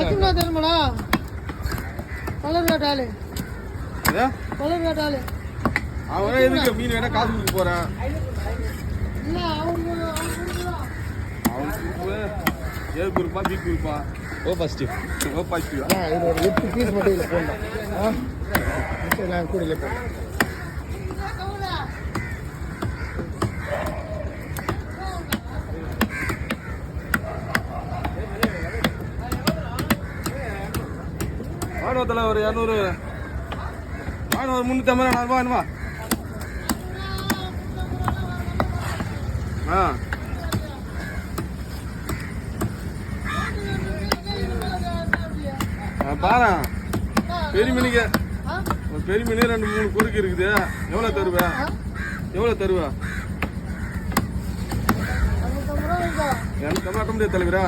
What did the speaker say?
எத்தனை தருமாடா colour காட்டாளு colour காட்டாளு அவன் எதுக்கு மீன் வேணா காசு கொடுக்க போறான் இல்ல அவங்க ஏ குரூப்பா பி குரூப்பா ஓ பாசிட்டிவ் இது ஒரு 8 பீஸ் மட்டும் இல்லை போடலாம் நான் கூட இல்லை போடலாம் வானத்தில் ஒரு 200 வானம் ஒரு 350 400 வேணுமா பாரு பெரிய மீனுக்கு ஒரு பெரிய மீன் 2-3 குறுக்கு இருக்குது எவ்வளோ தருவேன் எனக்கு கட்ட முடியாது தலைவரா